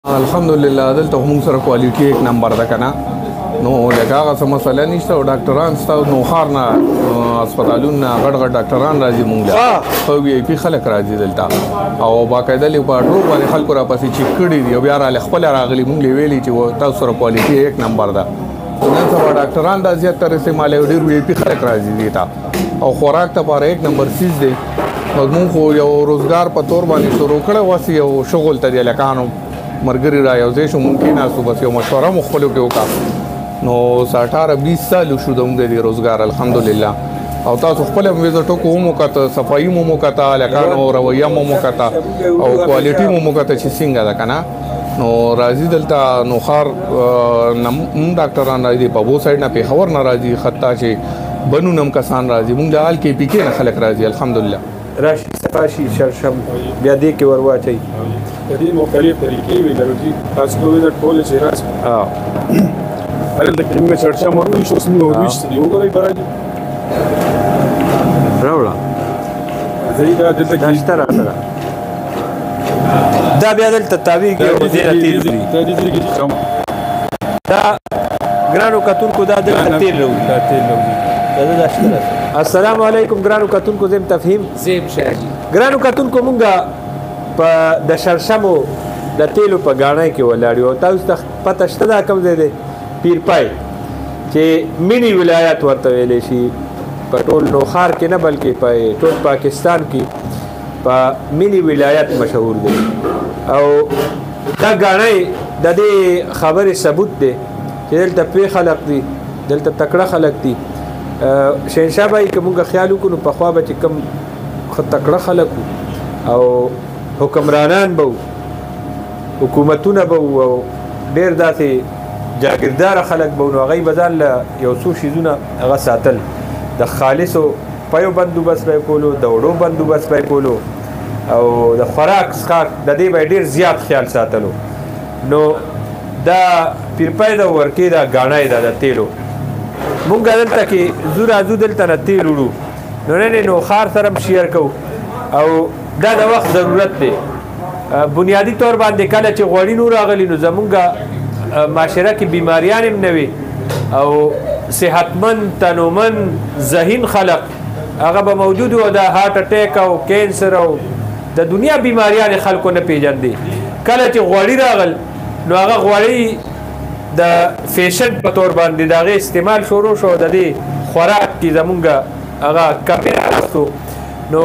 الحمدلله دلته هم سره کوالټي یک نمبر ده کنه نو لکه هغه څه مسله نشته او ډاکټران ستاسو نو خارنه هسپتالونه غټ ډاکټران راځي مونږ خو وی پی خلک راځي دلته او باقاعده لی پاټرو باندې خلکو را پسې چیک کړي دی بیا را خپل راغلي مونږ ویلي چې تاسو سره کوالټي یک نمبر ده نن سبا ډاکټران د زیاتره استعمال ډیر وی پی خلک راځي دیتا او خوراک ته پر یک نمبر چیز دی مضمون خو یو روزګار په تور باندې شروع کړو واسي یو شغل ته لکانو مرګري را یو ځای شو ممکن اسو بس یو مشوره مخلو کې وکا نو 18-20 سال شو د موږ د روزګار الحمدلله او تاسو خپل ویزټو کومو کته صفائی مو کته لکانو رویه مو کته او کوالټي مو کته چې څنګه ده کنه نو راځي دلته نو خار نم ډاکټران راځي په وو سایډ نه په خبر ناراضي خطا چې بنو نم کسان راځي مونږ د حال کې پی کې نه خلک راځي الحمدلله راشي سپاشي شرشم بیا دې کې ورواچي دې مختلف طریقې وی لري تاسو کوی د ټول چې راځي ارل د کلمه شرشم ورو شو سمو ورو شته یو غوړي برادي راوړه زیدا دلته داشته راځه دا بیا دلته تاوی کې دې تیل دا ګرانو کتون کو دا دلته تیل وروړي دا داشته السلام علیکم ګرانو کتون کو زم تفهیم زیب شاجی ګرانو کتون کو مونږه په د شرشمو د تیلو په غاڼه کې ولاړ یو تاسو ته پته شته دا کوم ځای دی پیر پای چې مینی ولایت ورته ویلې شي په ټول نوخار کې نه بلکې په ټول پاکستان کې په مینی ولایت مشهور دی او دا غاڼه د دې خبرې ثبوت دی چې دلته پی خلق دي دلته تکړه خلق دي شینشاه بای کومه خیال وکړو په خوا به چې کم تکړه خلک او حکمرانان به حکومتونه به او ډیر داسې جاګیردار خلک به نو هغه بدل یو څو شیزونه هغه ساتل د خالصو پيو بندوبست به کولو د وړو بندوبست به کولو او د خوراک سکاک د دې به ډیر زیات خیال ساتلو نو دا پیرپای د ورکی دا غاڼه د تیلو مونږ دلته کې زور ازو دلته نه تیل وړو نو نو خار سره شیر کو او دا د وخت ضرورت دی بنیادی طور باندې کله چې غوړی نور راغلی نو زمونږه معاشره کې بیماریان هم نه وي او صحتمند تنومن ذهین خلق هغه به موجود او د هارت اٹیک او کینسر او د دنیا بیماریان خلکو نه پیژندي کله چې غوړی راغل نو هغه غوړی د فیشن په تور باندې دغه استعمال شروع شو د دې خوراک کې زمونږه هغه کمه راستو نو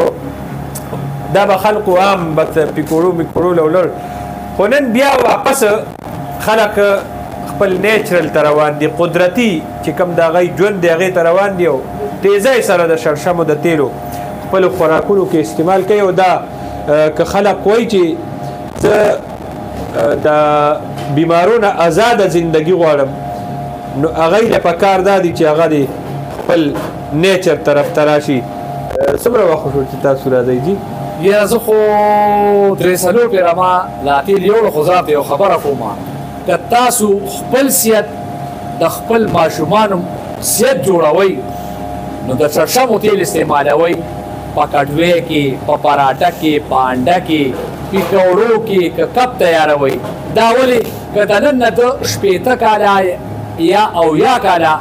دا به خلکو عام بس پیکورو میکورو لولر خو نن بیا واپس خلک خپل نیچرل تروان دي قدرتی چې کم دا غي ژوند دی هغه تروان دی او تیزای سره د شرشمو د تیلو خپل خوراکونو کې استعمال کوي او دا که خلک وایي چې د بیمارونه آزاد زندگی غواړم نو هغه له پکار دادی چې هغه دی خپل نیچر طرف تراشي څومره وخت شو چې تاسو راځئ جی یا زه خو درې څلور پیرما لا تیل یو خو ځاب یو خبره کوم د تاسو خپل سیات د خپل ماشومان سیات جوړوي نو د شرشمو تیل استعمالوي په کډوي کې په پراټه کې پانډه کې پیکوړو کې کپ تیاروي دا ولي کدنن د شپېته کاله یا او یا کاله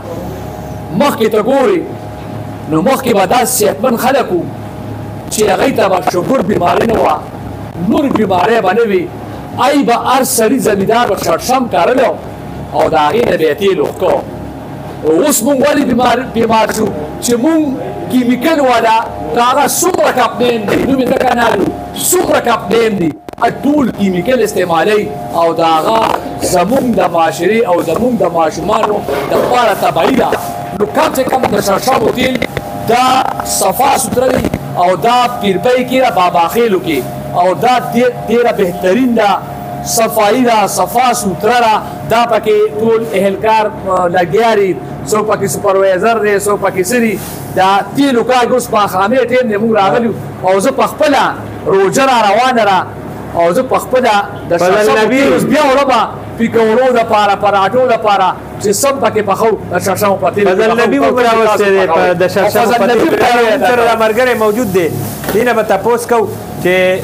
مخکې ته ګوري نو مخکې به داسې صحتمند خلک وو چې هغوی ته به شوګر بیماري نه وه نور بیمارۍ به نه وي ای به هر سړي زمیندار به شړشم کرلو او د هغې نه به یې تیل وښکو اوس مونږ ولې بیمار شو چې مونږ کیمیکل والا که هغه څومره کپنین دی نوم یې ځکه نه لرو څومره کپنین دی ټول کیمیکل استعمالوي او د هغه زمونږ د معاشرې او زمونږ د ماشومانو دپاره تباهي ده نو کم چې کم د شرشمو تیل دا صفا سوتره دی او دا پیرپی کې را باباخیلو کې او دا ډیره بهترین ده صفائی دا صفا سوتره ده دا پکې ټول اهلکار لګیا دي څوک پکې سپروایزر دی څوک پکې سری دا تیلو کار اوس په خامې ټیم نه موږ راغلو او زه په خپله روژه را روانه را او زه په خپله د شرشمو تیل بیا وړم پیکورو دپاره پراټو دپاره چې سم پکې پخو د شرشمو په تیل فضل نبي مو راوستی دی د شرشمو په تیل سره دا ملګری موجود دی دې نه به تپوس کوو چې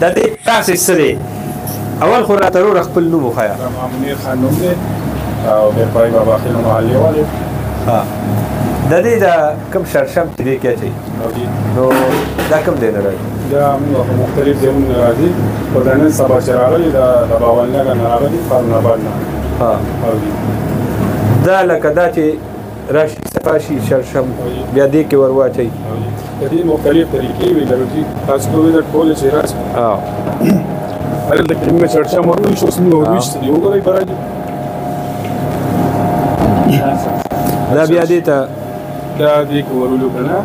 د دې تاسې څه دی اول خو راته ورور خپل نوم وښایه. منیر خان نوم دی او بیرپای بابا خیل محلي والی. ها د دې د کوم شرشم چې دی کې اچوي نو دا کوم دی نه راځي؟ دا موږ مختلف ځایونه نه راځي خو دا نن سبا چې راغلي دا د باولنګه نه راغلي فارناباد نه. ها دا لکه دا چې راشي صفا شي شرشم بیا دې کې ور واچوي. د دې مختلف طریقې وي لري تاسو کوی د ټول چې راځي. هلته کې موږ شرشم ورو شو څنګه وروسته دی وګورئ برابر دا بیا دې ته دا دې کې ورولو کنه.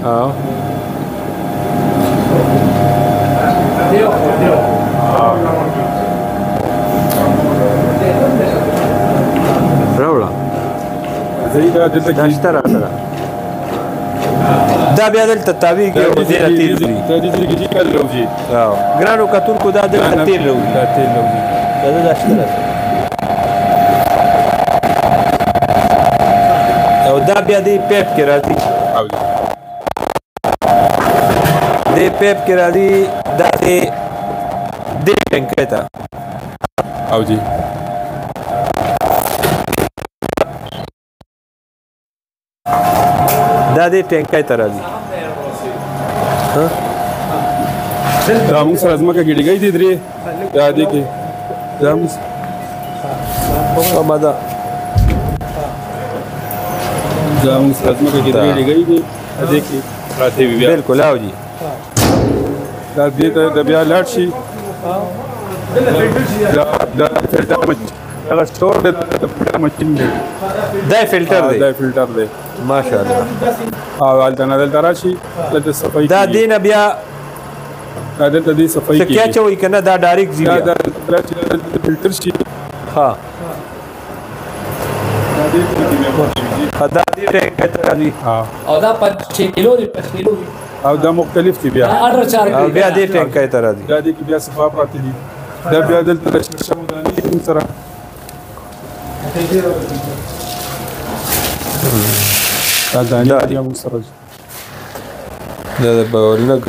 راوړه دا دلته دا شته راسره دا بیا دلته تاویږي او دې نه تېل ځي. دا دې کې کال راوځي. ګرانو کتونکو دا دلته تېل راوځي. دا تېل راوځي. دا شته راسره او دا بیا دې پیپ کې راځي. دې پیپ کې راځي دا دې ټینکۍ ته او جی دا دې ټینکۍ ته راځي. دا موږ سره ځمکه کې ډیګۍ دي درې دا دې کې دا موږ دا دا موږ سره ځمکه کې درې ډیګۍ دي دې کې راته وي بیا بالکل او جی دا دې ته د بیا لاړ شي دا فلټر مچ هغه سٹور د فلټر ماشين دی. دا فلټر دی. دا فلټر دی ماشاءالله. او هلته نه دلته راشي دلته صفایي دا دینه بیا دا دلته دې صفایي څه کیا چوي کنه دا ډایرکټ زی دا فلټر شي. ها دا دې دا دې ټینکۍ ته راځي. او دا 5 کیلو دی 5 کیلو دی او دا مختلف دي بیا اډر 4 او بیا دې ټینکۍ ته راځي. دا دې کې بیا صفا پراته دي دا بیا دلته د شمو دانې سره دا دانې بیا موږ سره دا د باولنګ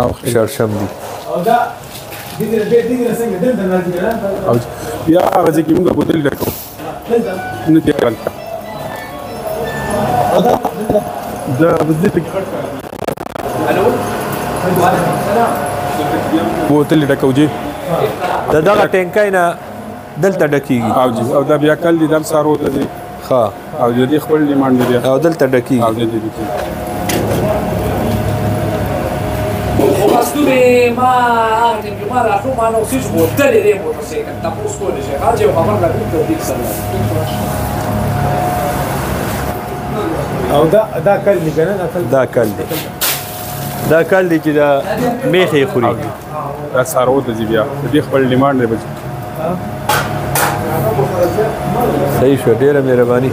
او شرشم دي. او بیا هغه ځکه موږ بوتل ډکو نه دې کړل دا بزدت بوتل ډکو جی دا دغه ټینکۍ نه دلته ډکېږي. او جی او دا بیا کل دي دم سارو ته دي. ها او دې خپل ډیماند دی او دلته او ډکېږي. دې خواستومې ما هغه ما راټو ما نو سیس بوتل دی موټرسایکل تاسو کولی شئ هغه یو خبر راکړم ته دې سره او دا کل دی کنه دا کل دی دا کل دی چې دا میخې خوري. دا سارو ته بیا دې خپل ډیماند دی بچ صحیح شو ډیره مهرباني.